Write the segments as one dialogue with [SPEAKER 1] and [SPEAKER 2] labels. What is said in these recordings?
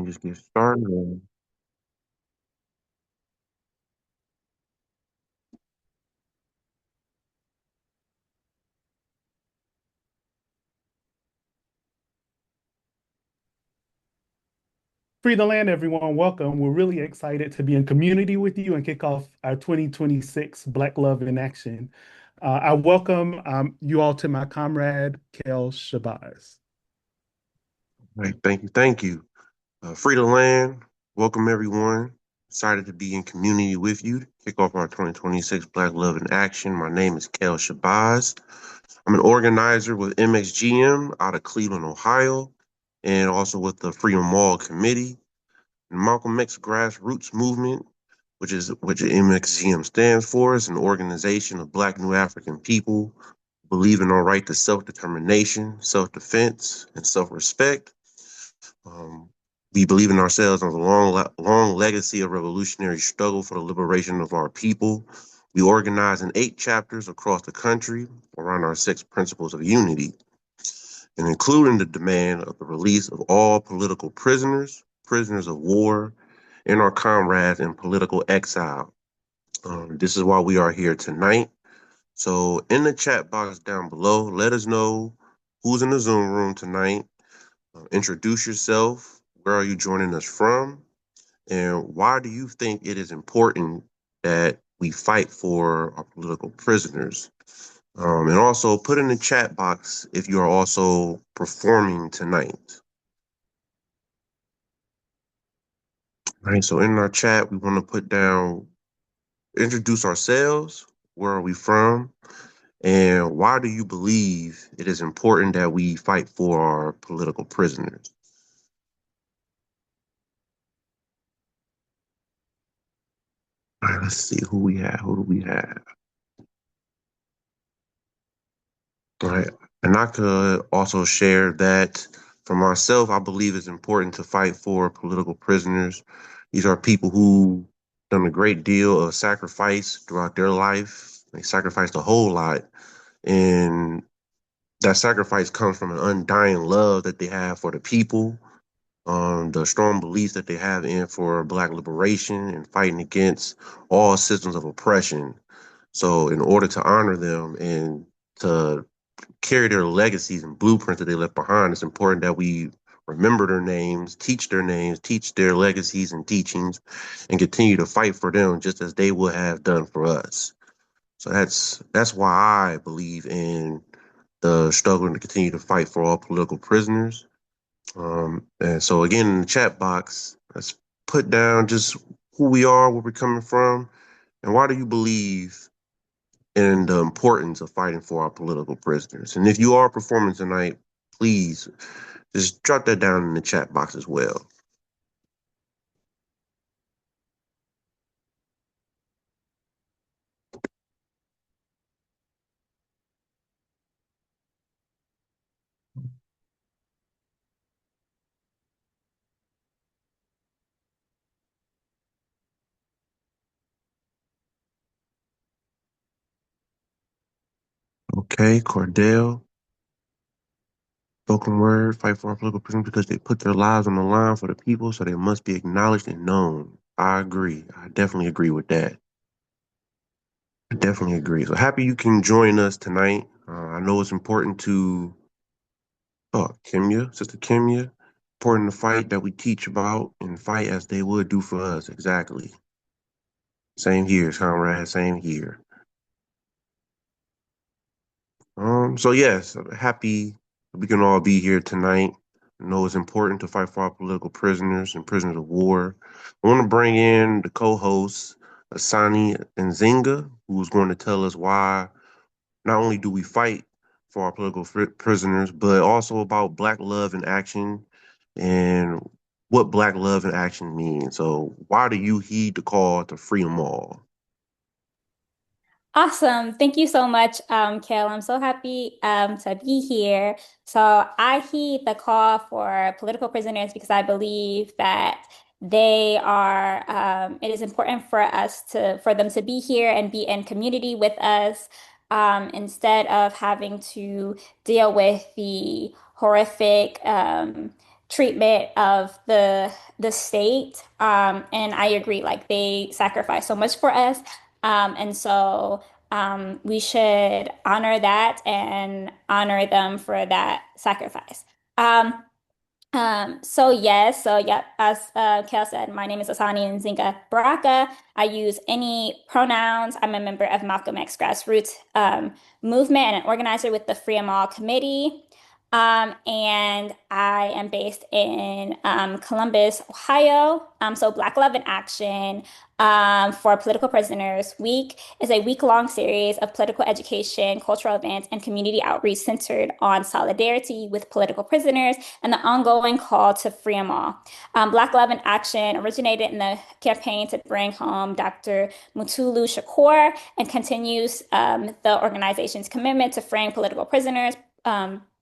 [SPEAKER 1] can just get started.
[SPEAKER 2] Free the land, everyone. Welcome. We're really excited to be in community with you and kick off our 2026 Black Love in Action. I welcome you all to my comrade, Kel Shabazz.
[SPEAKER 1] Right, thank you, thank you. Free the land. Welcome everyone. Excited to be in community with you to kick off our 2026 Black Love in Action. My name is Kel Shabazz. I'm an organizer with MXGM out of Cleveland, Ohio, and also with the Freedom Mall Committee and Malcolm X Grassroots Movement, which MXGM stands for, is an organization of Black New African people who believe in our right to self-determination, self-defense, and self-respect. Um, we believe in ourselves as a long legacy of revolutionary struggle for the liberation of our people. We organize in 8 chapters across the country around our 6 principles of unity, and including the demand of the release of all political prisoners, prisoners of war, and our comrades in political exile. This is why we are here tonight. So, in the chat box down below, let us know who's in the Zoom room tonight. Introduce yourself. Where are you joining us from? And why do you think it is important that we fight for our political prisoners? And also put in the chat box if you are also performing tonight. All right, so in our chat, we want to put down, introduce ourselves, where are we from, and why do you believe it is important that we fight for our political prisoners? All right, let's see who we have. Who do we have? All right. And I could also share that for myself, I believe it's important to fight for political prisoners. These are people who done a great deal of sacrifice throughout their life. They sacrificed a whole lot. And that sacrifice comes from an undying love that they have for the people, the strong beliefs that they have in for Black liberation and fighting against all systems of oppression. So, in order to honor them and to carry their legacies and blueprints that they left behind, it's important that we remember their names, teach their legacies and teachings, and continue to fight for them just as they would have done for us. So that's why I believe in the struggle to continue to fight for all political prisoners. And so again, in the chat box, let's put down just who we are, where we're coming from, and why do you believe in the importance of fighting for our political prisoners. And if you are performing tonight, please just drop that down in the chat box as well. Okay, Cordell, spoken word, fight for our political prisoners because they put their lives on the line for the people, so they must be acknowledged and known. I agree. I definitely agree with that. I definitely agree. So happy you can join us tonight. I know it's important to, Sister Kimya, important to fight that we teach about and fight as they would do for us. Exactly. Same here, comrade. Same here. So yes, I'm happy we can all be here tonight. I know it's important to fight for our political prisoners and prisoners of war. I want to bring in the co-hosts, Asani and Zinga, who's going to tell us why not only do we fight for our political prisoners, but also about Black love in action and what Black love in action means. So why do you heed the call to free them all?
[SPEAKER 3] Awesome. Thank you so much, Kel. I'm so happy to be here. So I heed the call for political prisoners because I believe that it is important for for them to be here and be in community with us, instead of having to deal with the horrific treatment of the state. And I agree, like they sacrifice so much for us. And so we should honor that and honor them for that sacrifice. Um, so yes, so yep, as Kel said, my name is Asani Nzinga Baraka. I use any pronouns. I'm a member of Malcolm X grassroots movement and an organizer with the Free 'em All Committee. And I am based in Columbus, Ohio. So Black Love in Action for Political Prisoners Week is a week-long series of political education, cultural events, and community outreach centered on solidarity with political prisoners and the ongoing call to free them all. Black Love in Action originated in the campaign to bring home Dr. Mutulu Shakur and continues the organization's commitment to freeing political prisoners,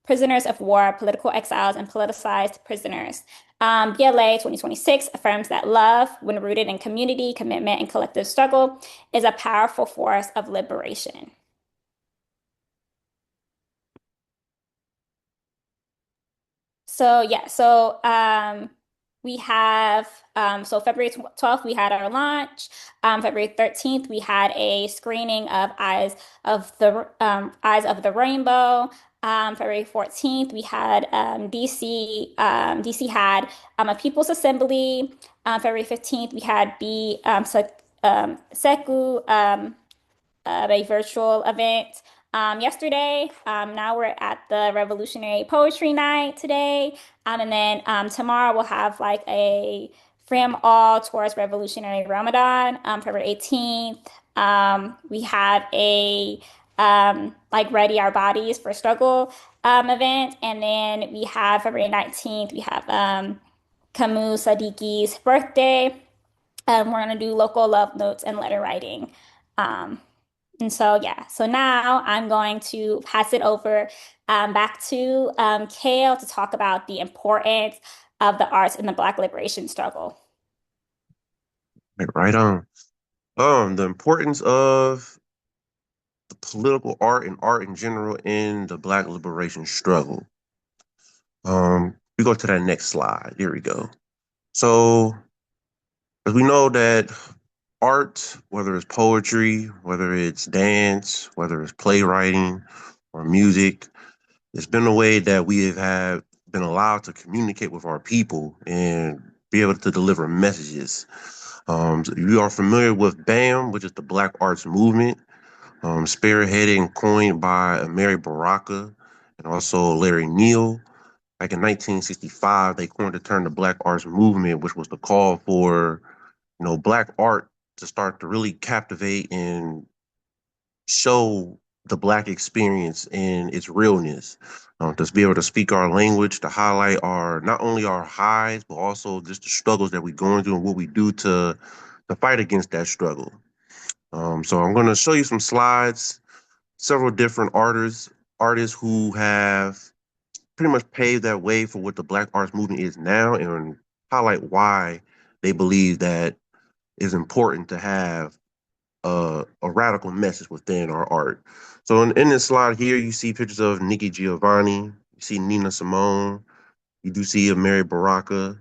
[SPEAKER 3] prisoners of war, political exiles, and politicized prisoners. BLA 2026 affirms that love, when rooted in community, commitment, and collective struggle, is a powerful force of liberation. So yeah, so we have so February 12th we had our launch. February 13th we had a screening of Eyes of the Rainbow. February 14th we had DC had a People's Assembly. February 15th we had Seku a virtual event yesterday. Now we're at the Revolutionary Poetry Night today. And then tomorrow we'll have like a From All towards Revolutionary Ramadan, February 18th. We have a like Ready Our Bodies for Struggle event. And then we have February 19th, we have Camus Sadiqi's birthday. We're going to do local love notes and letter writing. Um, and so, yeah, so now I'm going to pass it over back to Kale to talk about the importance of the arts in the Black liberation struggle.
[SPEAKER 1] Right on. The importance of the political art and art in general in the Black liberation struggle. We go to that next slide. Here we go. So, as we know that art, whether it's poetry, whether it's dance, whether it's playwriting or music, it's been a way that we have been allowed to communicate with our people and be able to deliver messages. So you are familiar with BAM, which is the Black Arts Movement, spearheaded and coined by Mary Baraka and also Larry Neal. Like in 1965, they coined the term the Black Arts Movement, which was the call for, Black art to start to really captivate and show the Black experience in its realness. To be able to speak our language, to highlight our not only our highs, but also just the struggles that we're going through and what we do to fight against that struggle. So I'm going to show you some slides, several different artists who have pretty much paved that way for what the Black arts movement is now and highlight why they believe that it's important to have a radical message within our art. So in this slide here, you see pictures of Nikki Giovanni, you see Nina Simone, you do see a Mary Baraka,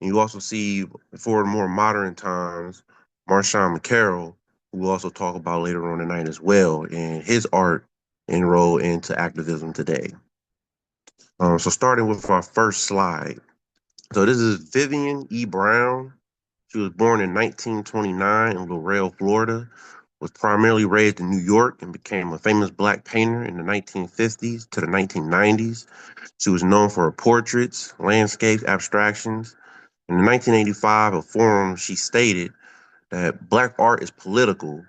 [SPEAKER 1] and you also see, for more modern times, Marshawn McCarroll, who we'll also talk about later on tonight as well, and his art and role into activism today. So starting with our first slide. So this is Vivian E. Brown. She was born in 1929 in Laurel, Florida, was primarily raised in New York and became a famous Black painter in the 1950s to the 1990s. She was known for her portraits, landscapes, abstractions. In 1985, a forum, she stated that Black art is political.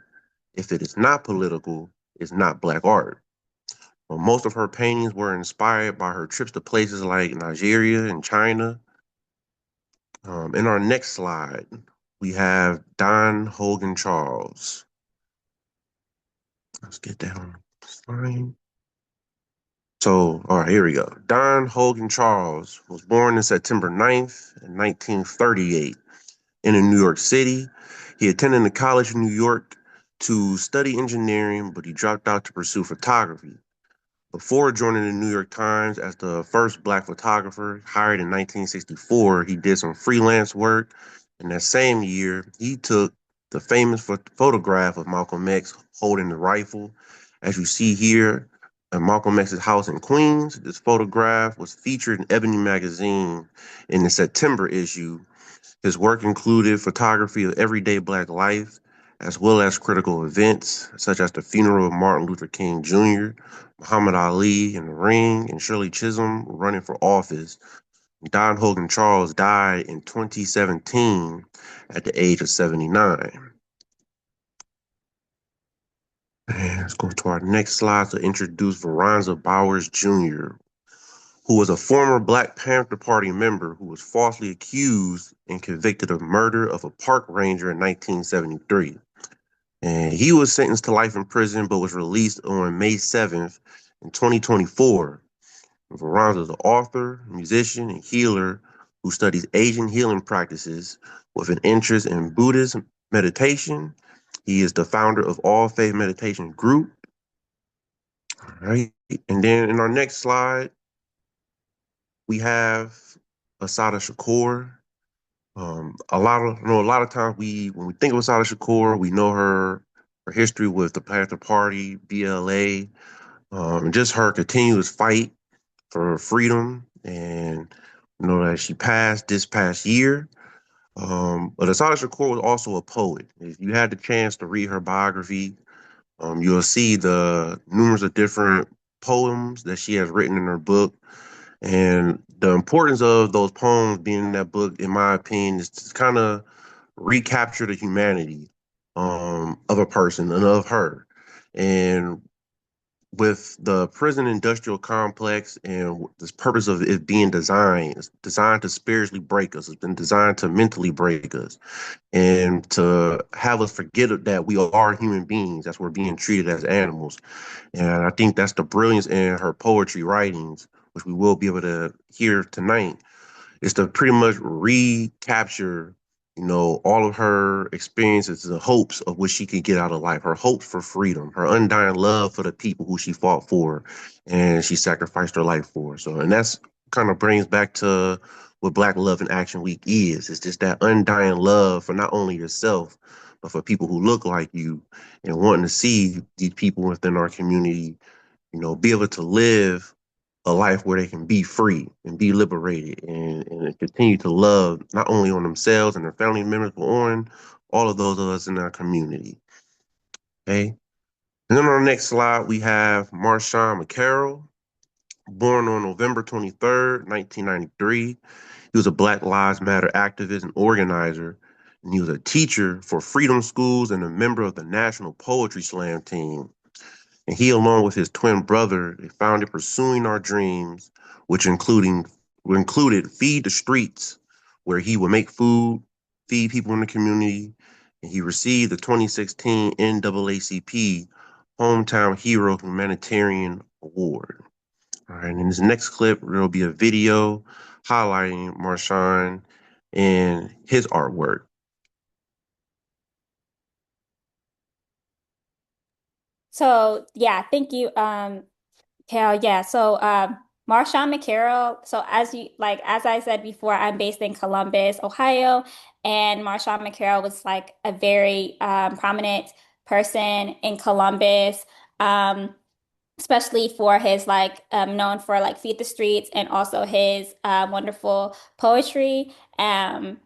[SPEAKER 1] If it is not political, it's not Black art. Well, most of her paintings were inspired by her trips to places like Nigeria and China. In our next slide, we have Don Hogan Charles. Let's get that on the slide. So, all right, here we go. Don Hogan Charles was born on September 9th in 1938 in New York City. He attended the College of New York to study engineering, but he dropped out to pursue photography. Before joining the New York Times as the first black photographer hired in 1964, he did some freelance work. And that same year, he took the famous photograph of Malcolm X holding the rifle. As you see here at Malcolm X's house in Queens, this photograph was featured in Ebony magazine in the September issue. His work included photography of everyday Black life, as well as critical events such as the funeral of Martin Luther King Jr., Muhammad Ali in the ring, and Shirley Chisholm running for office. Don Hogan Charles died in 2017 at the age of 79. And let's go to our next slide to introduce Veronza Bowers Jr., who was a former Black Panther Party member who was falsely accused and convicted of murder of a park ranger in 1973. And he was sentenced to life in prison but was released on May 7th in 2024. Veronza is an author, musician, and healer who studies Asian healing practices with an interest in Buddhist meditation. He is the founder of All Faith Meditation Group. All right. And then in our next slide, we have Asada Shakur. A lot of times when we think of Asada Shakur, we know her history with the Panther Party, BLA, and just her continuous fight for freedom. And you know that she passed this past year. But Asada Shakur was also a poet. If you had the chance to read her biography, you'll see the numerous of different poems that she has written in her book. And the importance of those poems being in that book, in my opinion, is to kind of recapture the humanity of a person and of her. And with the prison industrial complex and this purpose of it being designed, it's designed to spiritually break us. It's been designed to mentally break us and to have us forget that we are human beings, as we're being treated as animals. And I think that's the brilliance in her poetry writings, which we will be able to hear tonight, is to pretty much recapture, all of her experiences, the hopes of what she could get out of life, her hopes for freedom, her undying love for the people who she fought for and she sacrificed her life for. So, and that's kind of brings back to what Black Love in Action Week is. It's just that undying love for not only yourself, but for people who look like you and wanting to see these people within our community, be able to live a life where they can be free and be liberated and continue to love not only on themselves and their family members, but on all of those of us in our community. Okay. And then on our next slide, we have Marshawn McCarroll, born on November 23rd, 1993. He was a Black Lives Matter activist and organizer, and he was a teacher for Freedom Schools and a member of the National Poetry Slam team. And he, along with his twin brother, they founded Pursuing Our Dreams, which included Feed the Streets, where he would make food, feed people in the community. And he received the 2016 NAACP Hometown Hero Humanitarian Award. All right, and in this next clip, there will be a video highlighting Marshawn and his artwork.
[SPEAKER 3] So yeah, thank you, Cal. Yeah, so Marshawn McCarroll. So as I said before, I'm based in Columbus, Ohio, and Marshawn McCarroll was like a very prominent person in Columbus. Um, Especially for his known for like Feed the Streets and also his wonderful poetry. And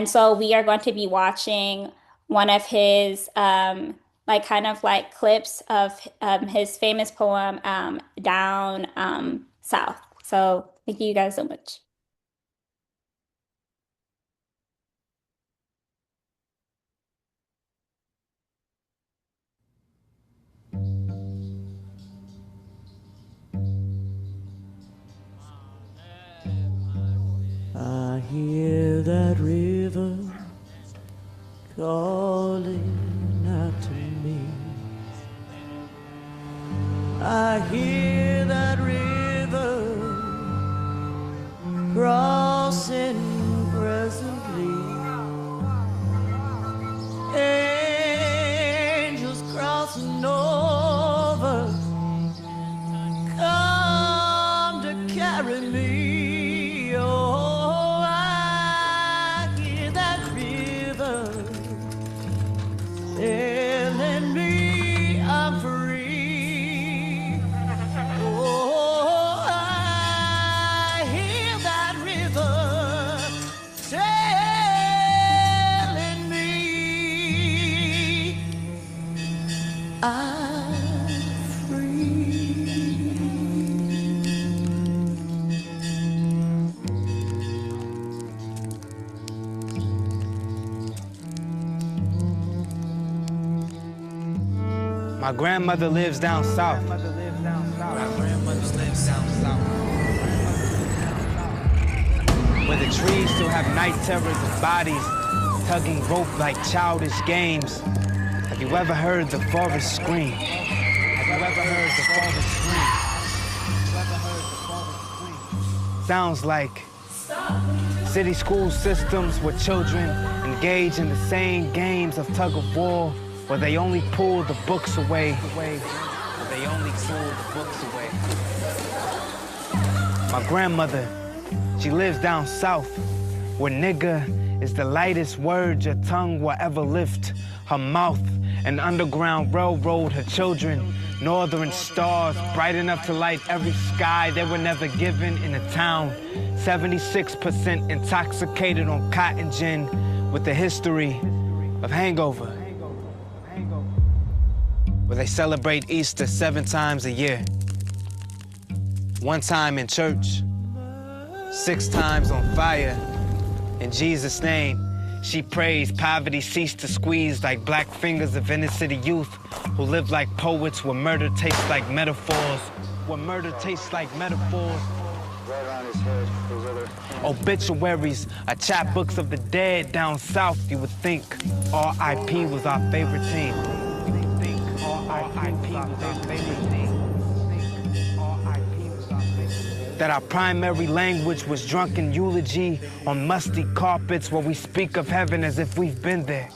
[SPEAKER 3] so we are going to be watching one of his like kind of like clips of his famous poem Down South. So thank you guys so much.
[SPEAKER 4] I hear that river calling out to me. I hear that river crossing presently. Angels crossing over,
[SPEAKER 5] My grandmother lives down south. My grandmother lives down south. Where the trees still have night terrors of bodies tugging rope like childish games. Have you ever heard the forest scream? Have you ever heard the forest scream? Sounds like city school systems where children engage in the same games of tug of war, where they only pull the books away. My grandmother, she lives down south, where nigga is the lightest word your tongue will ever lift. Her mouth, an underground railroad, her children, northern stars, bright enough to light every sky they were never given in a town. 76% intoxicated on cotton gin with a history of hangover. Where they celebrate Easter 7 times a year. 1 time in church, 6 times on fire. In Jesus' name, she prays poverty cease to squeeze like black fingers of inner city youth who live like poets where murder tastes like metaphors. Obituaries are chapbooks of the dead down south. You would think R.I.P. was our favorite team. That our primary language was drunken eulogy on musty carpets where we speak of heaven as if we've been there.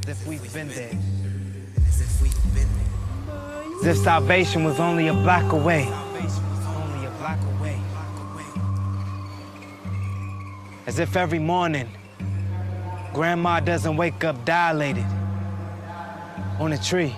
[SPEAKER 5] As if salvation was only a block away. As if every morning, grandma doesn't wake up dilated. On a tree.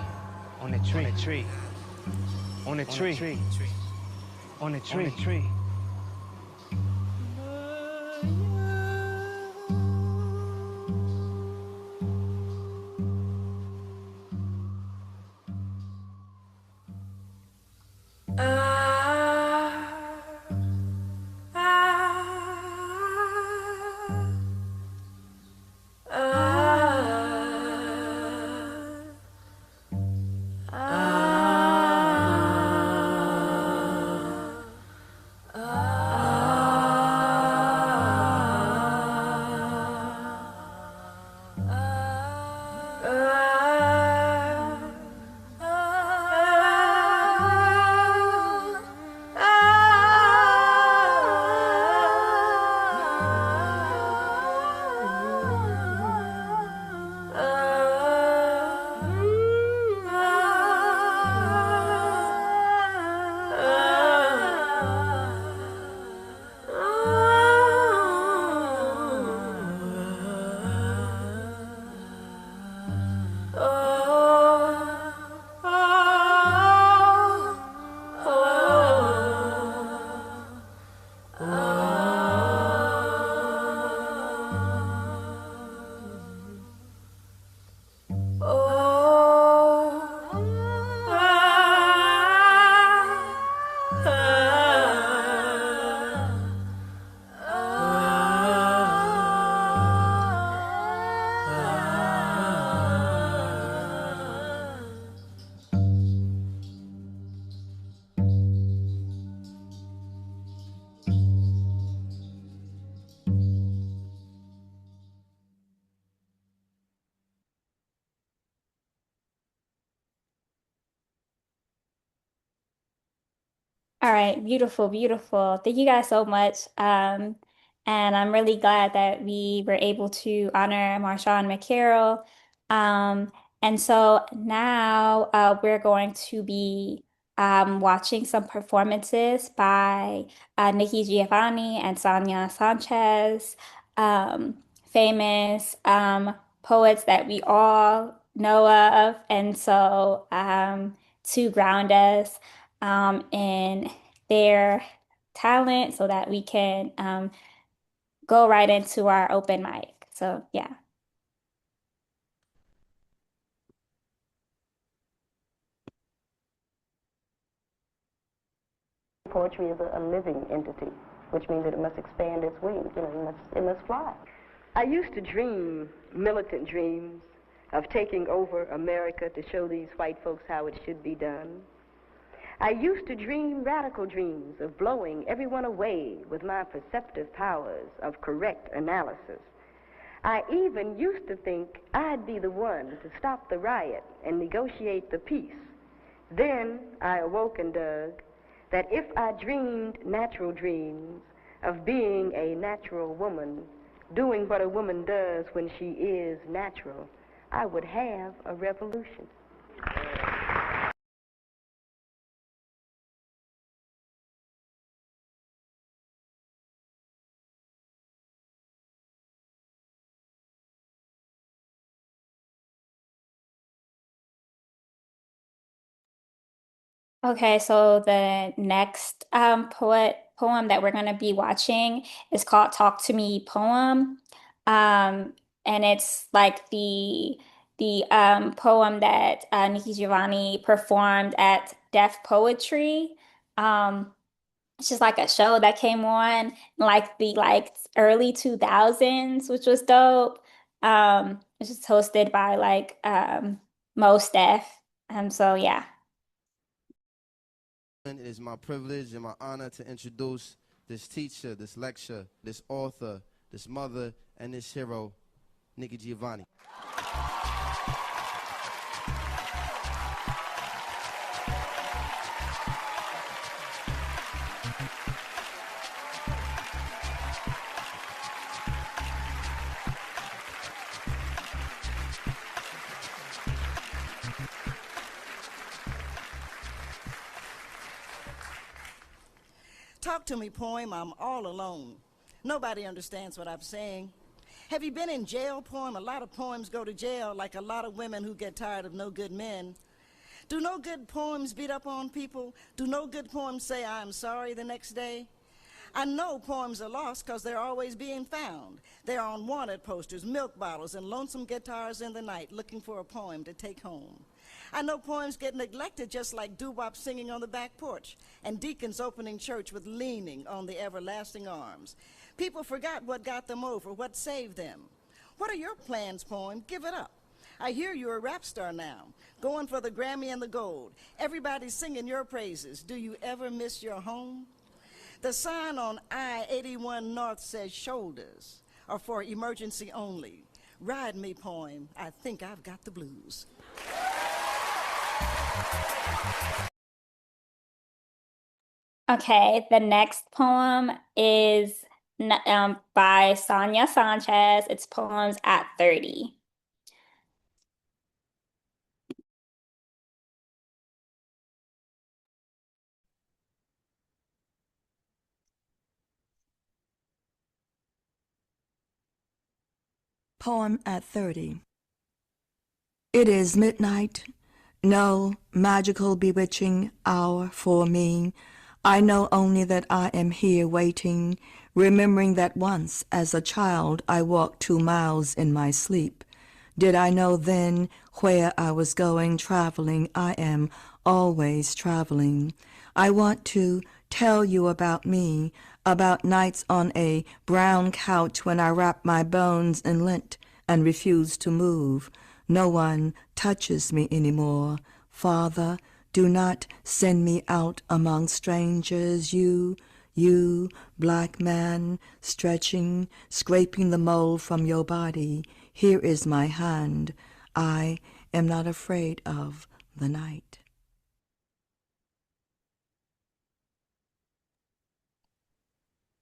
[SPEAKER 3] All right, beautiful, beautiful. Thank you guys so much. And I'm really glad that we were able to honor Marshawn McCarroll. Um, and so now we're going to be watching some performances by Nikki Giovanni and Sonia Sanchez, famous poets that we all know of. And so to ground us in their talent so that we can go right into our open mic. So, yeah.
[SPEAKER 6] Poetry is a living entity, which means that it must expand its wings. It must fly. I used to dream militant dreams. of taking over America to show these white folks how it should be done. I used to dream radical dreams of blowing everyone away with my perceptive powers of correct analysis. I even used to think I'd be the one to stop the riot and negotiate the peace. Then I awoke and dug that if I dreamed natural dreams of being a natural woman, doing what a woman does when she is natural, I would have a revolution.
[SPEAKER 3] Okay, so the next poem that we're gonna be watching is called Talk to Me Poem. And it's like the poem that Nikki Giovanni performed at Def Poetry. Um, it's just like a show that came on in like the early 2000s, which was dope. It's just hosted by like Mos Def. So yeah.
[SPEAKER 7] It is my privilege and my honor to introduce this teacher, this lecturer, this author, this mother, and this hero, Nikki Giovanni.
[SPEAKER 8] Talk to me poem, I'm all alone. Nobody understands what I'm saying. Have you been in jail poem? A lot of poems go to jail, like a lot of women who get tired of no good men. Do no good poems beat up on people? Do no good poems say I'm sorry the next day? I know poems are lost because they're always being found. They're on wanted posters, milk bottles, and lonesome guitars in the night looking for a poem to take home. I know poems get neglected just like doo-wop singing on the back porch and deacons opening church with leaning on the everlasting arms. People forgot what got them over, what saved them. What are your plans, poem? Give it up. I hear you're a rap star now, going for the Grammy and the gold. Everybody's singing your praises. Do you ever miss your home? The sign on I-81 North says shoulders are for emergency only. Ride me, poem. I think I've got the blues.
[SPEAKER 3] Okay, the next poem is by Sonia Sanchez. It's Poems at 30.
[SPEAKER 9] Poem at 30. It is midnight, no magical bewitching hour for me. I know only that I am here waiting, remembering that once as a child I walked 2 miles in my sleep. Did I know then where I was going traveling? I am always traveling. I want to tell you about me, about nights on a brown couch when I wrapped my bones in lint and refused to move. No one touches me anymore. Father, do not send me out among strangers. You, black man, stretching, scraping the mold from your body. Here is my hand. I am not afraid of the night.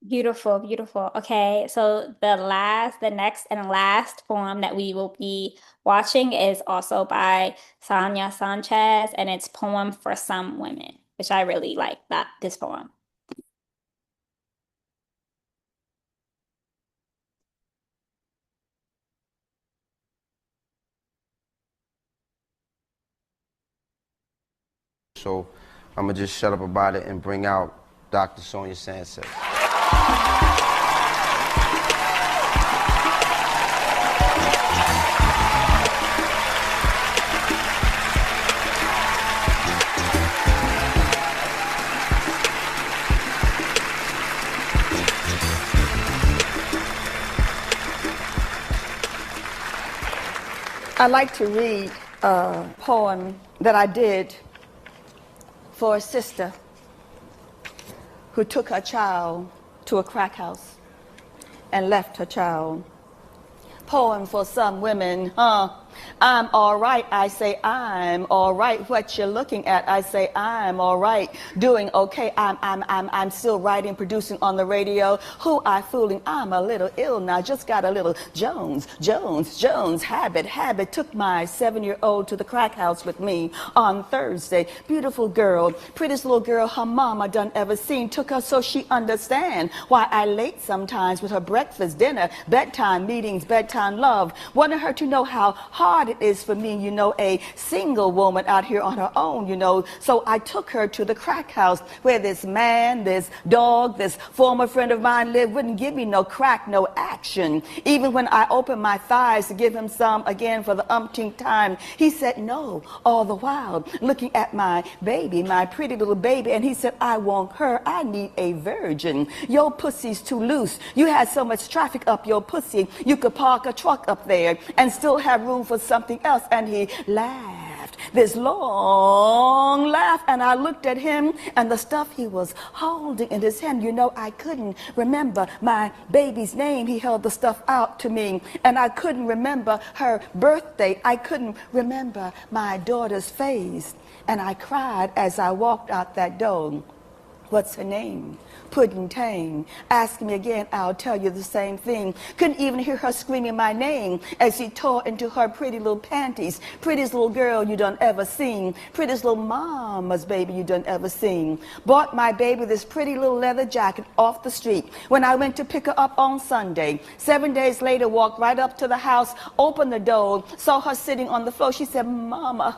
[SPEAKER 3] Beautiful, beautiful. Okay, so the next and last poem that we will be watching is also by Sonia Sanchez, and it's Poem for Some Women, which I really like this poem.
[SPEAKER 7] So I'm gonna just shut up about it and bring out Dr. Sonia Sanchez.
[SPEAKER 8] I'd like to read a poem that I did for a sister who took her child to a crack house and left her child. Poem for some women, huh? I'm all right, I say I'm all right. What you're looking at, I say I'm all right. Doing okay, I'm still writing, producing on the radio. Who I fooling? I'm a little ill now, just got a little Jones habit. Took my 7-year-old to the crack house with me on Thursday. Beautiful girl, prettiest little girl her mama done ever seen. Took her so she understand why I late sometimes with her breakfast, dinner, bedtime meetings, bedtime love. Wanted her to know how hard it is for me, a single woman out here on her own, So I took her to the crack house where this man, this dog, this former friend of mine lived, wouldn't give me no crack, no action. Even when I opened my thighs to give him some again for the umpteenth time, he said no, all the while looking at my baby, my pretty little baby, and he said, I want her, I need a virgin. Your pussy's too loose. You had so much traffic up your pussy, you could park a truck up there and still have room for something else. And he laughed, this long laugh, and I looked at him and the stuff he was holding in his hand, I couldn't remember my baby's name. He held the stuff out to me and I couldn't remember her birthday. I couldn't remember my daughter's face, and I cried as I walked out that door. What's her name? Pudding Tang. Ask me again, I'll tell you the same thing. Couldn't even hear her screaming my name as she tore into her pretty little panties. Prettiest little girl you done ever seen. Prettiest little mama's baby you done ever seen. Bought my baby this pretty little leather jacket off the street when I went to pick her up on Sunday. 7 days later, walked right up to the house, opened the door, saw her sitting on the floor. She said, Mama,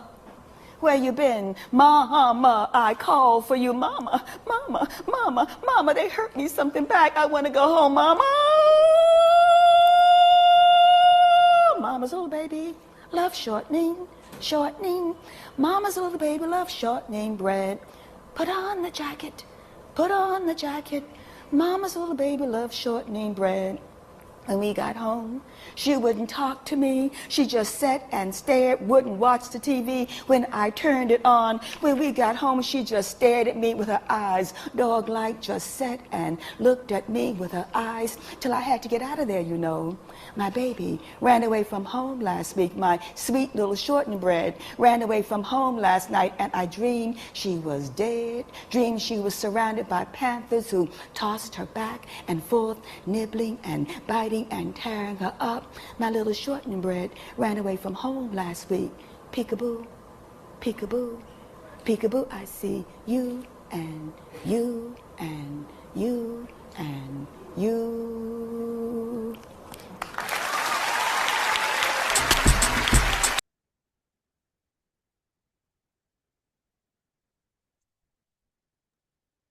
[SPEAKER 8] where you been? Mama, I called for you. Mama, they hurt me something back. I want to go home, Mama. Mama's little baby love shortening. Mama's little baby love shortening bread. Put on the jacket. Mama's little baby love shortening bread. When we got home, she wouldn't talk to me. She just sat and stared, wouldn't watch the TV when I turned it on. When we got home, she just stared at me with her eyes, dog-like, just sat and looked at me with her eyes till I had to get out of there, My baby ran away from home last week. My sweet little shortened bread ran away from home last night, and I dreamed she was dead. Dreamed she was surrounded by panthers who tossed her back and forth, nibbling and biting and tearing her up. My little shortened bread ran away from home last week. Peekaboo, peekaboo, peekaboo, I see you and you and you and you.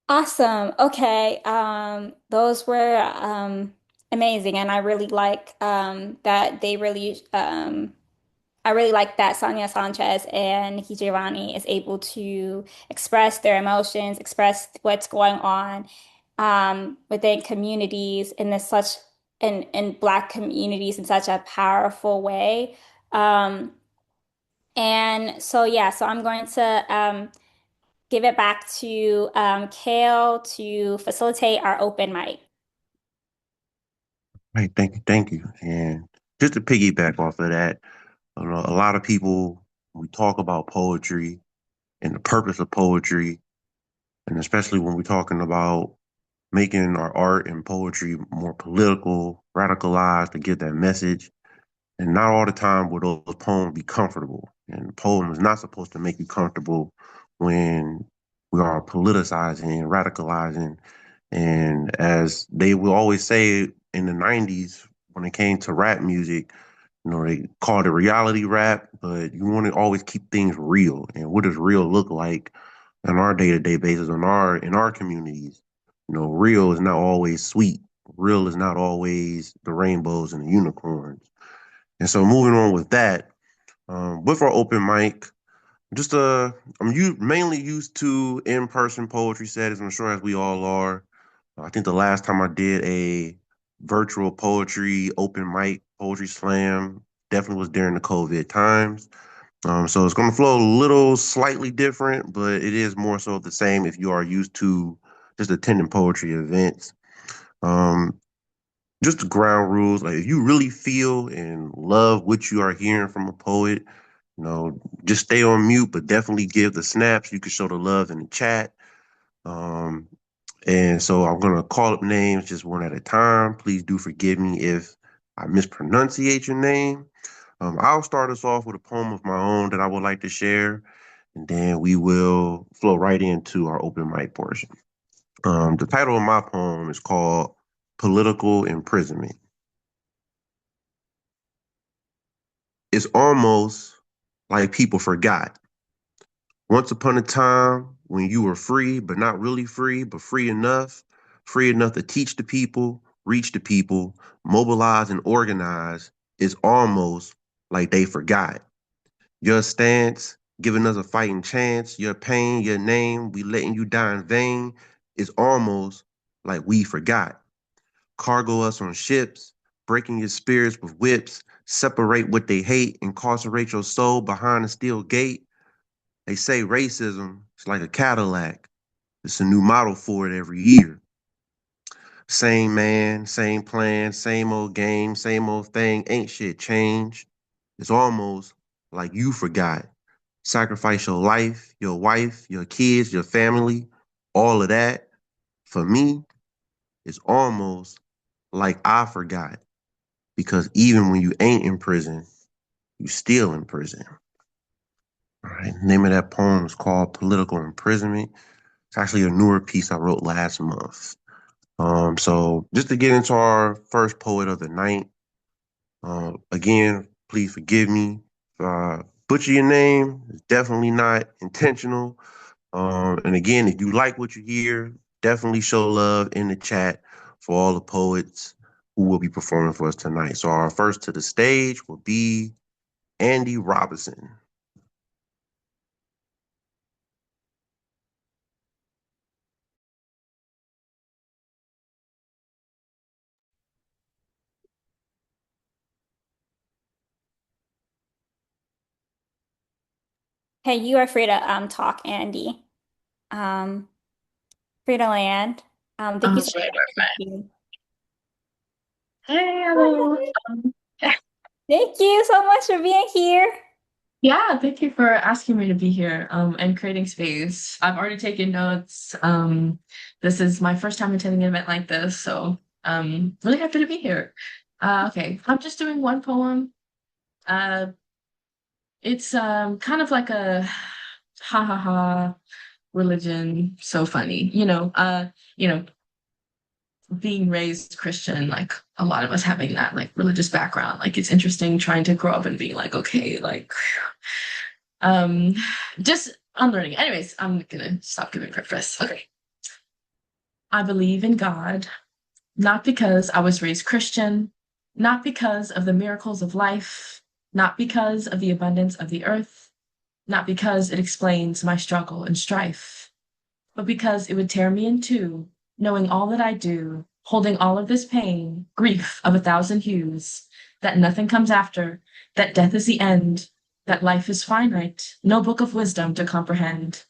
[SPEAKER 3] Awesome. Okay. Those were amazing, and I really like that they really I really like that Sonia Sanchez and Nikki Giovanni is able to express their emotions, express what's going on within communities in this such in Black communities in such a powerful way. Um, and so yeah, so I'm going to give it back to Kale to facilitate our open mic.
[SPEAKER 1] Right, thank you. And just to piggyback off of that, a lot of people, we talk about poetry and the purpose of poetry, and especially when we're talking about making our art and poetry more political, radicalized to get that message. And not all the time will those poems be comfortable. And the poem is not supposed to make you comfortable when we are politicizing and radicalizing. And as they will always say in the 90s, when it came to rap music, they called it reality rap, but you want to always keep things real. And what does real look like on our day-to-day basis in our communities? Real is not always sweet. Real is not always the rainbows and the unicorns. And so moving on with that, with our open mic, just mainly used to in-person poetry settings. I'm sure as we all are. I think the last time I did a virtual poetry open mic poetry slam Definitely was during the COVID times. So it's going to flow a little slightly different, but it is more so the same if you are used to just attending poetry events. Um, just the ground rules. Like if you really feel and love what you are hearing from a poet, just stay on mute, but definitely give the snaps. You can show the love in the chat. Um, and so I'm gonna call up names just one at a time. Please do forgive me if I mispronunciate your name. I'll start us off with a poem of my own that I would like to share, and then we will flow right into our open mic portion. The title of my poem is called Political Imprisonment. It's almost like people forgot. Once upon a time when you were free, but not really free, but free enough to teach the people, reach the people, mobilize and organize, it's almost like they forgot. Your stance, giving us a fighting chance, your pain, your name, we letting you die in vain, it's almost like we forgot. Cargo us on ships, breaking your spirits with whips, separate what they hate, incarcerate your soul behind a steel gate. They say racism is like a Cadillac. It's a new model for it every year. Same man, same plan, same old game, same old thing. Ain't shit changed. It's almost like you forgot. Sacrifice your life, your wife, your kids, your family, all of that. For me, it's almost like I forgot. Because even when you ain't in prison, you still in prison. All right. The name of that poem is called Political Imprisonment. It's actually a newer piece I wrote last month. So just to get into our first poet of the night, again, please forgive me if I butcher your name. It's definitely not intentional. And again, if you like what you hear, definitely show love in the chat for all the poets who will be performing for us tonight. So our first to the stage will be Andy Robinson.
[SPEAKER 3] Hey, you are free to talk, Andy. Um, Free to land. Thank you so
[SPEAKER 10] Okay, perfect.
[SPEAKER 3] much.
[SPEAKER 10] Hey, hello. Um,
[SPEAKER 3] Thank you so much for being here.
[SPEAKER 10] yeah, thank you for asking me to be here, and creating space. I've already taken notes. This is my first time attending an event like this, so really happy to be here. Okay, I'm just doing one poem. Uh, it's kind of like a ha ha ha religion, so funny. You know, being raised Christian, like a lot of us having that like religious background, like it's interesting trying to grow up and being like, okay, like um just unlearning. Anyways, I'm gonna stop giving preface. Okay. I believe in God, not because I was raised Christian, not because of the miracles of life, not because of the abundance of the earth, not because it explains my struggle and strife, but because it would tear me in two, knowing all that I do, holding all of this pain, grief of 1,000 hues, that nothing comes after, that death is the end, that life is finite, no book of wisdom to comprehend.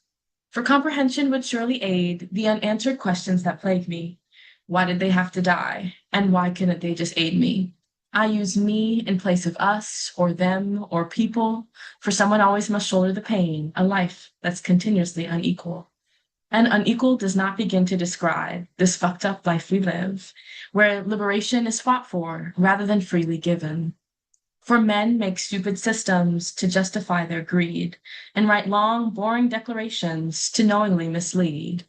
[SPEAKER 10] For comprehension would surely aid the unanswered questions that plague me. Why did they have to die? And why couldn't they just aid me? I use me in place of us, or them, or people, for someone always must shoulder the pain, a life that's continuously unequal. And unequal does not begin to describe this fucked up life we live, where liberation is fought for rather than freely given. For men make stupid systems to justify their greed and write long, boring declarations to knowingly mislead.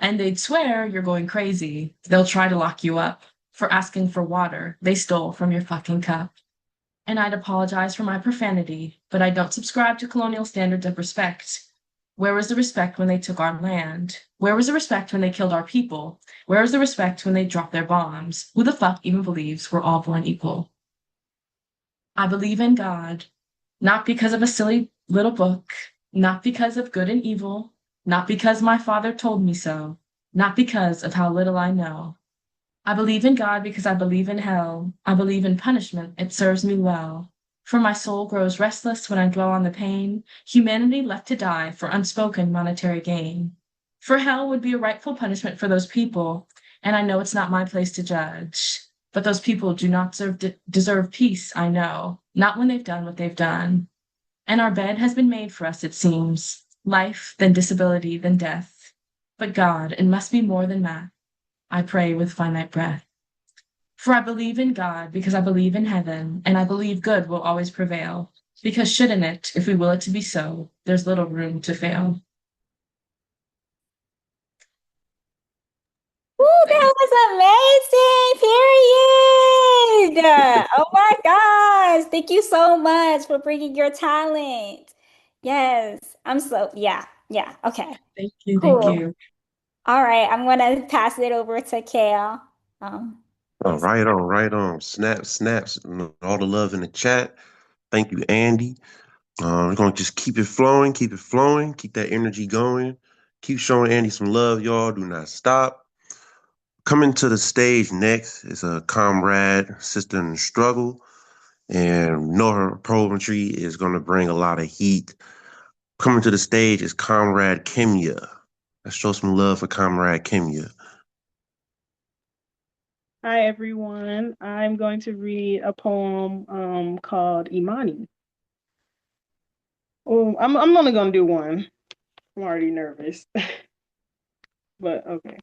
[SPEAKER 10] And they'd swear you're going crazy. They'll try to lock you up for asking for water they stole from your fucking cup. And I'd apologize for my profanity, but I don't subscribe to colonial standards of respect. Where was the respect when they took our land? Where was the respect when they killed our people? Where was the respect when they dropped their bombs? Who the fuck even believes we're all born equal? I believe in God, not because of a silly little book, not because of good and evil, not because my father told me so, not because of how little I know. I believe in God because I believe in hell. I believe in punishment, it serves me well. For my soul grows restless when I dwell on the pain, humanity left to die for unspoken monetary gain. For hell would be a rightful punishment for those people, and I know it's not my place to judge. But those people do not deserve peace, I know, not when they've done what they've done. And our bed has been made for us, it seems. Life, then disability, then death. But God, it must be more than math. I pray with finite breath. For I believe in God because I believe in heaven, and I believe good will always prevail. Because shouldn't it, if we will it to be so, there's little room to fail.
[SPEAKER 3] Woo, that was amazing. Period. Oh my gosh. Thank you so much for bringing your talent. Yes. Yeah. Yeah. Okay.
[SPEAKER 10] Thank you, thank
[SPEAKER 3] Cool.
[SPEAKER 10] you.
[SPEAKER 3] All right. I'm gonna pass it over to Kale.
[SPEAKER 1] Oh,
[SPEAKER 3] Yes.
[SPEAKER 1] right on, right on. Snaps, all the love in the chat. Thank you, Andy. We're gonna just keep it flowing, keep that energy going. Keep showing Andy some love, y'all. Do not stop. Coming to the stage next is a comrade, sister in the struggle, and know her poetry is gonna bring a lot of heat. Coming to the stage is Comrade Kimya. Let's show some love for Comrade Kimya.
[SPEAKER 11] Hi everyone. I'm going to read a poem called Imani. Oh, I'm only gonna do one. I'm already nervous. But okay.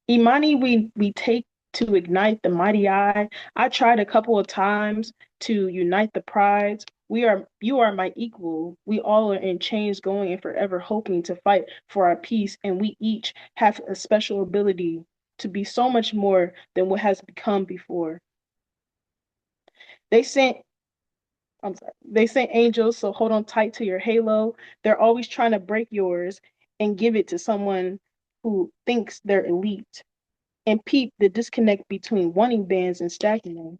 [SPEAKER 11] Imani, we take to ignite the mighty eye. I tried a couple of times to unite the prides. You are my equal. We all are in chains going and forever hoping to fight for our peace, and we each have a special ability to be so much more than what has become before. They sent I'm sorry. They sent angels, so hold on tight to your halo. They're always trying to break yours and give it to someone who thinks they're elite. And peep the disconnect between wanting bands and stacking them.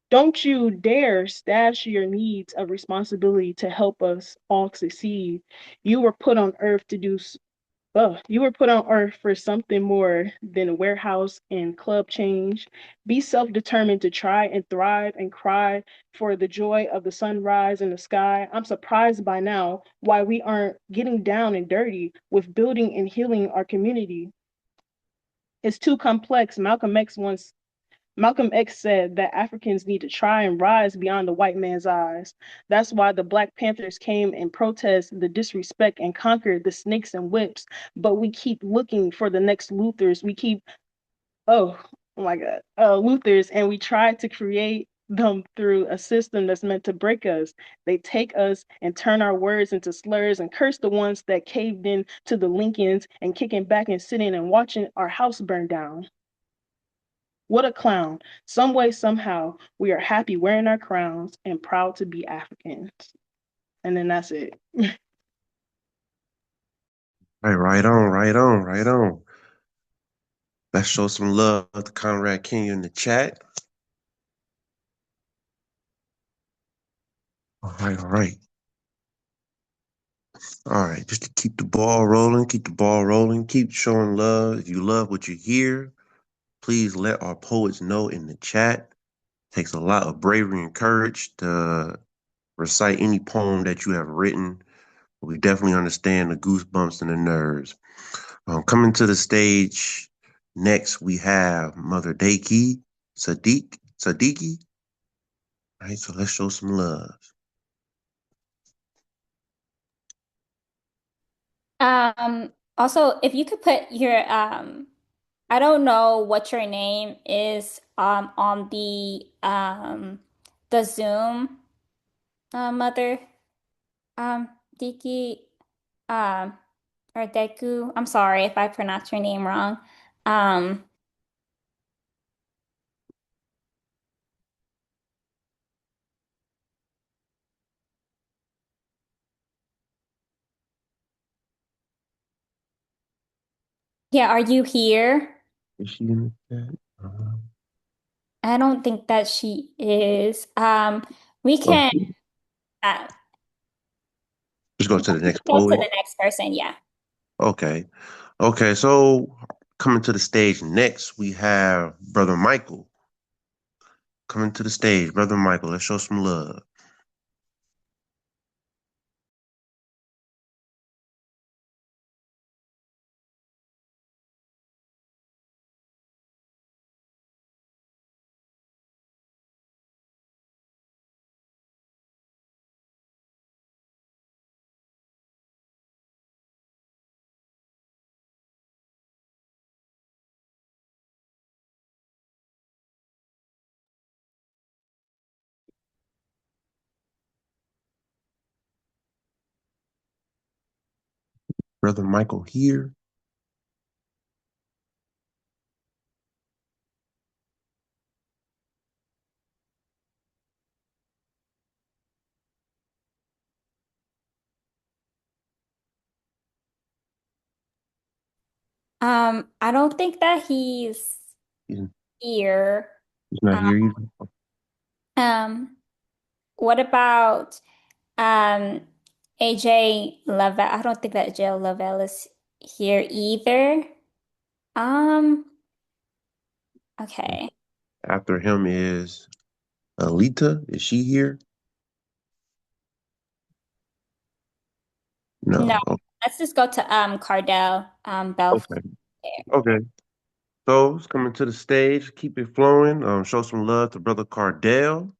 [SPEAKER 11] Don't you dare stash your needs of responsibility to help us all succeed. You were put on earth to do you were put on earth for something more than a warehouse and club change. Be self determined to try and thrive and cry for the joy of the sunrise in the sky. I'm surprised by now why we aren't getting down and dirty with building and healing our community. It's too complex. Malcolm X said that Africans need to try and rise beyond the white man's eyes. That's why the Black Panthers came and protested the disrespect and conquered the snakes and whips. But we keep looking for the next Luthers. Oh, oh my God, Luthers, and we try to create them through a system that's meant to break us. They take us and turn our words into slurs and curse the ones that caved in to the Lincolns and kicking back and sitting and watching our house burn down. What a clown. Some way, somehow, we are happy wearing our crowns and proud to be Africans. And then that's it.
[SPEAKER 1] Right on, right on, right on. Let's show some love to Conrad Kenya in the chat. All right, all right. All right, just to keep the ball rolling, keep showing love. If you love what you hear, please let our poets know in the chat. Takes a lot of bravery and courage to recite any poem that you have written. We definitely understand the goosebumps and the nerves. Coming to the stage next, we have Mother Daki Sadiki. All right, so let's show some love.
[SPEAKER 3] Also, if you could put your I don't know what your name is on the Zoom mother Diki um or Deku. I'm sorry if I pronounced your name wrong. Um yeah, are you here?
[SPEAKER 1] Is she in the chat?
[SPEAKER 3] I don't think that she is. We
[SPEAKER 1] Oh,
[SPEAKER 3] can uh,
[SPEAKER 1] just go to the next
[SPEAKER 3] go to
[SPEAKER 1] poet.
[SPEAKER 3] the next person. Yeah.
[SPEAKER 1] Okay. Okay, so coming to the stage next, we have Brother Michael. Coming to the stage, Brother Michael. Let's show some love. Brother Michael here.
[SPEAKER 3] I don't think that he's
[SPEAKER 1] He's,
[SPEAKER 3] here.
[SPEAKER 1] he's not
[SPEAKER 3] Um,
[SPEAKER 1] here either.
[SPEAKER 3] um, what about um AJ Lavelle? I don't think that AJ Lavelle is here either. Um, okay.
[SPEAKER 1] After him is Alita. Is she here?
[SPEAKER 3] No,
[SPEAKER 1] No.
[SPEAKER 3] let's just go to Cardell. Belf
[SPEAKER 1] Okay.
[SPEAKER 3] there.
[SPEAKER 1] Okay. So it's coming to the stage. Keep it flowing. Show some love to Brother Cardell.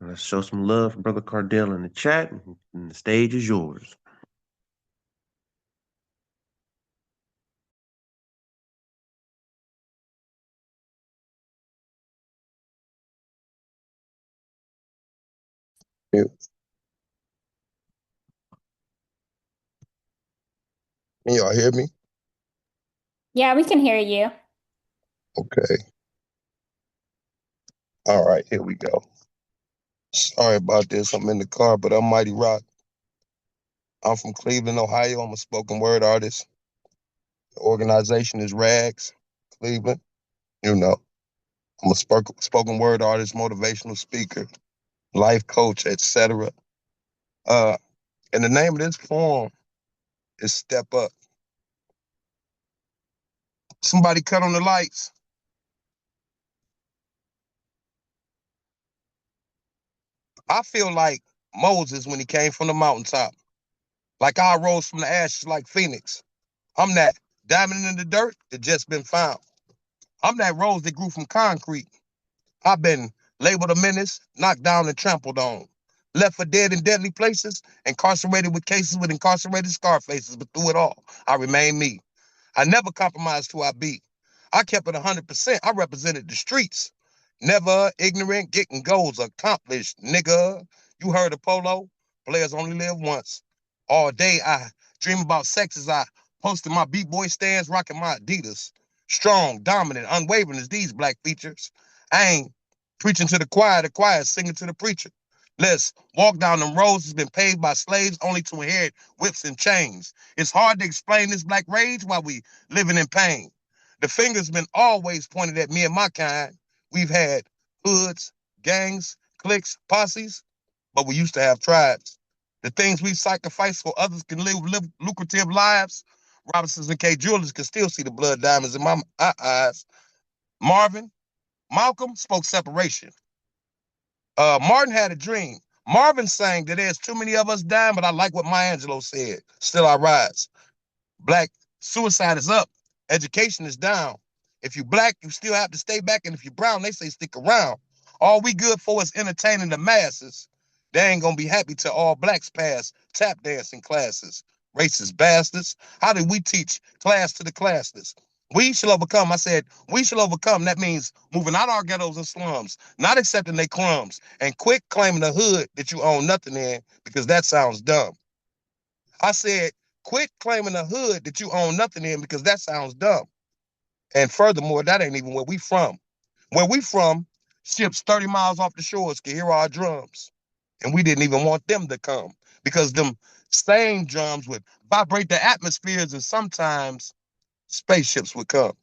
[SPEAKER 1] Let's show some love for Brother Cardell in the chat. And the stage is yours.
[SPEAKER 12] Can y'all hear me?
[SPEAKER 3] Yeah, we can hear you.
[SPEAKER 12] Okay. All right, here we go. Sorry about this. I'm in the car, but I'm Mighty Rock. I'm from Cleveland, Ohio. I'm a spoken word artist. The organization is RAGS, Cleveland. You know, I'm a spoken word artist, motivational speaker, life coach, etc. Uh, and the name of this poem is Step Up. Somebody cut on the lights. I feel like Moses when he came from the mountaintop. Like I rose from the ashes like Phoenix. I'm that diamond in the dirt that just been found. I'm that rose that grew from concrete. I've been labeled a menace, knocked down and trampled on, left for dead in deadly places, incarcerated with cases with incarcerated scar faces, but through it all, I remain me. I never compromised who I be. I kept it 100%. I represented the streets. Never ignorant, getting goals accomplished, nigga. You heard of Polo? Players only live once. All day I dream about sex as I posted my B-boy stands, rocking my Adidas. Strong, dominant, unwavering as these black features. I ain't preaching to the choir singing to the preacher. Let's walk down them roads that's been paved by slaves only to inherit whips and chains. It's hard to explain this black rage while we living in pain. The finger's been always pointed at me and my kind. We've had hoods, gangs, cliques, posses, but we used to have tribes. The things we sacrificed for others can live lucrative lives. Robinsons and K. Jewelers can still see the blood diamonds in my eyes. Malcolm spoke separation. Martin had a dream. Marvin sang that there's too many of us dying, but I like what Maya Angelou said. Still I rise. Black suicide is up. Education is down. If you black, you still have to stay back. And if you brown, they say stick around. All we good for is entertaining the masses. They ain't gonna be happy till all blacks pass tap dancing classes. Racist bastards. How did we teach class to the classless? We shall overcome. I said, we shall overcome. That means moving out our ghettos and slums, not accepting their crumbs, and quit claiming the hood that you own nothing in because that sounds dumb. I said, quit claiming a hood that you own nothing in because that sounds dumb. And furthermore, that ain't even where we from. Where we from, ships 30 miles off the shores can hear our drums. And we didn't even want them to come because them same drums would vibrate the atmospheres and sometimes spaceships would come.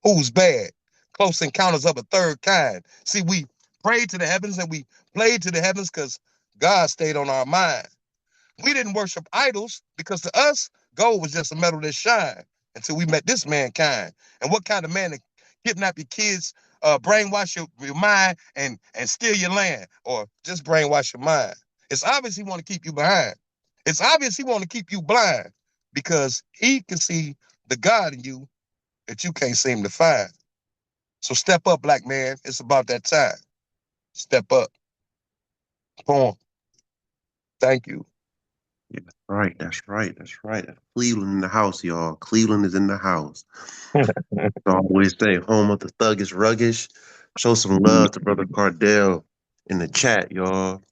[SPEAKER 12] Who's bad? Close encounters of a third kind. See, we prayed to the heavens and we played to the heavens because God stayed on our mind. We didn't worship idols because to us, gold was just a metal that shine until we met this mankind. And what kind of man to kidnap your kids brainwash your mind and steal your land, or just brainwash your mind. It's obvious he want to keep you behind. It's obvious he want to keep you blind because he can see the God in you that you can't seem to find. So step up, black man. It's about that time. Step up. Boom. Thank you.
[SPEAKER 1] Yeah, right. That's right. That's right. That's Cleveland in the house, y'all. Cleveland is in the house. I always say, home of the thuggish ruggish. Show some love to Brother Cardell in the chat, y'all.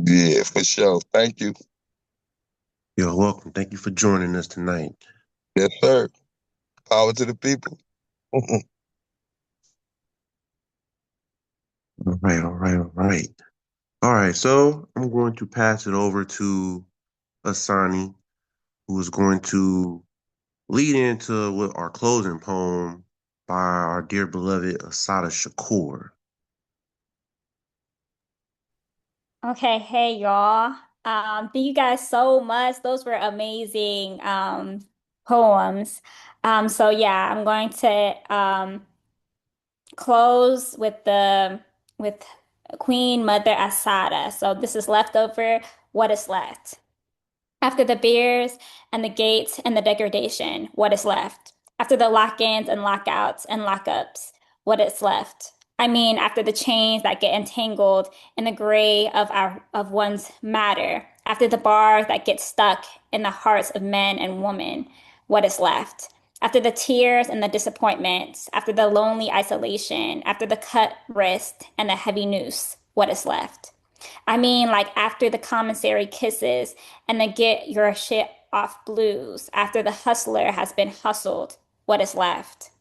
[SPEAKER 12] Yeah, for sure. Thank you.
[SPEAKER 1] You're welcome. Thank you for joining us tonight.
[SPEAKER 12] Yes, sir. Power to the people.
[SPEAKER 1] All right, all right, all right. All right, so I'm going to pass it over to Asani, who is going to lead into what our closing poem by our dear beloved Asada Shakur.
[SPEAKER 3] Okay, hey y'all. Thank you guys so much. Those were amazing poems. So yeah, I'm going to close with Queen Mother Asada. So this is leftover, what is left. After the beers and the gates and the degradation, what is left? After the lock-ins and lockouts and lockups, what is left? I mean, after the chains that get entangled in the gray of one's matter, after the bars that get stuck in the hearts of men and women, what is left? After the tears and the disappointments, after the lonely isolation, after the cut wrist and the heavy noose, what is left? I mean, like after the commissary kisses and the get your shit off blues, after the hustler has been hustled, what is left?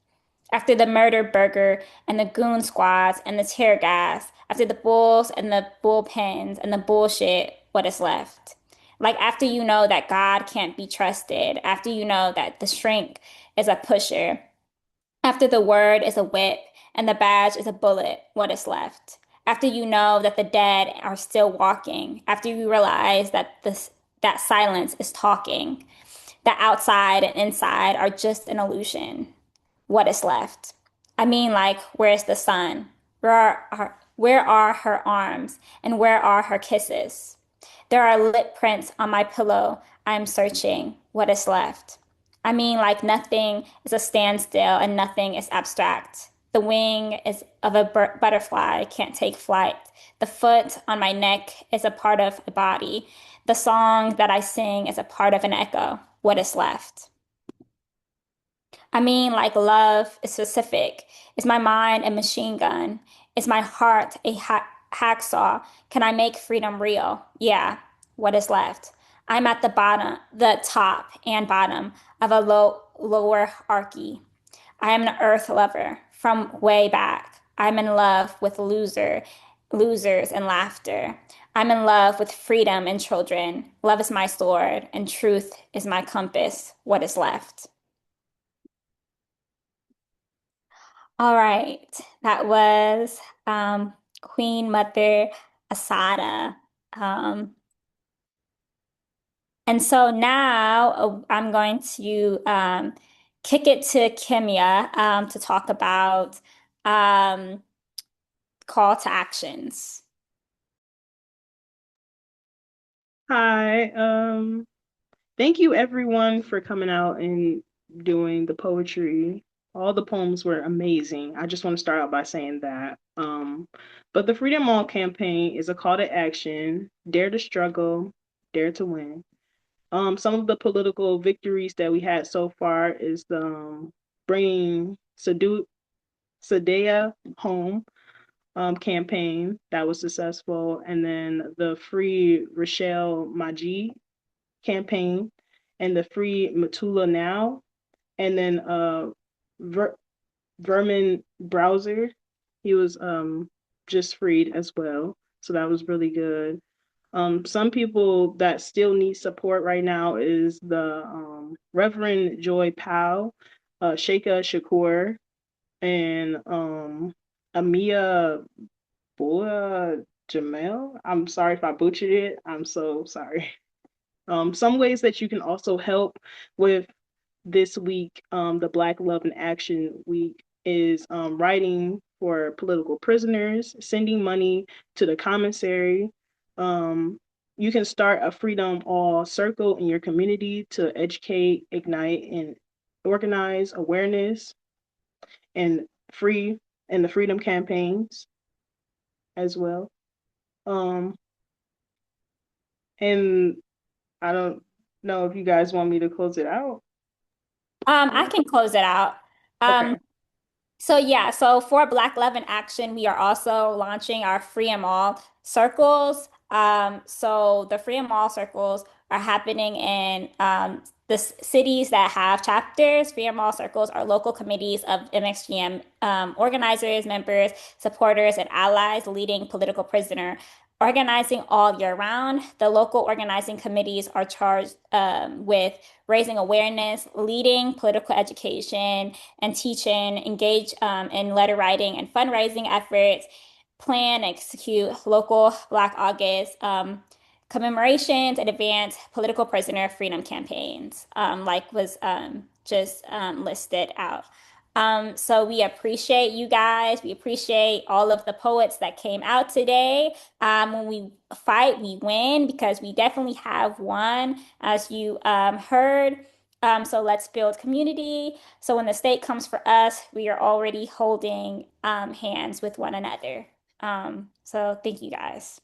[SPEAKER 3] After the murder burger and the goon squads and the tear gas, after the bulls and the bullpens and the bullshit, what is left? Like after you know that God can't be trusted, after you know that the shrink is a pusher, after the word is a whip and the badge is a bullet, what is left? After you know that the dead are still walking, after you realize that that silence is talking, that outside and inside are just an illusion, what is left? I mean, like, where's the sun? Where are her arms? And where are her kisses? There are lip prints on my pillow. I am searching. What is left? I mean, like, nothing is a standstill and nothing is abstract. The wing is of a butterfly can't take flight. The foot on my neck is a part of a body. The song that I sing is a part of an echo. What is left? I mean, like love is specific. Is my mind a machine gun? Is my heart a hacksaw? Can I make freedom real? Yeah. What is left? I'm at the bottom, the top and bottom of a lower hierarchy. I am an earth lover from way back. I'm in love with losers and laughter. I'm in love with freedom and children. Love is my sword and truth is my compass. What is left? All right, that was Queen Mother Asada. Um, and so now I'm going to kick it to Kimia to talk about um, call to actions.
[SPEAKER 11] Hi. Thank you everyone for coming out and doing the poetry. All the poems were amazing. I just want to start out by saying that. But the Freedom Mall campaign is a call to action. Dare to struggle, dare to win. Some of the political victories that we had so far is the bringing Sadea home campaign that was successful, and then the Free Rochelle Maji campaign, and the Free Matula Now, and then Vermin Browser, he was just freed as well, so that was really good. Some people that still need support right now is the Reverend Joy Powell, Sheikha Shakur, and Amia Bua Jamel. I'm sorry if I butchered it. I'm so sorry. Some ways that you can also help with this week, the Black Love and Action Week, is writing for political prisoners, sending money to the commissary. You can start a Freedom All circle in your community to educate, ignite, and organize awareness and free and the freedom campaigns as well. Um, and I don't know if you guys want me to close it out.
[SPEAKER 3] I can close it out. Um,
[SPEAKER 11] Okay.
[SPEAKER 3] So yeah, so for Black Love in Action, we are also launching our Free 'em All circles. So the Free 'em All circles are happening in the cities that have chapters. Free 'em All circles are local committees of MXGM organizers, members, supporters, and allies leading political prisoner organizing all year round. The local organizing committees are charged with raising awareness, leading political education, and teaching, engage in letter writing and fundraising efforts, plan, execute local Black August commemorations, and advance political prisoner freedom campaigns, like was just listed out. So we appreciate you guys. We appreciate all of the poets that came out today. When we fight, we win because we definitely have won, as you heard. So let's build community. So when the state comes for us, we are already holding hands with one another. So thank you guys.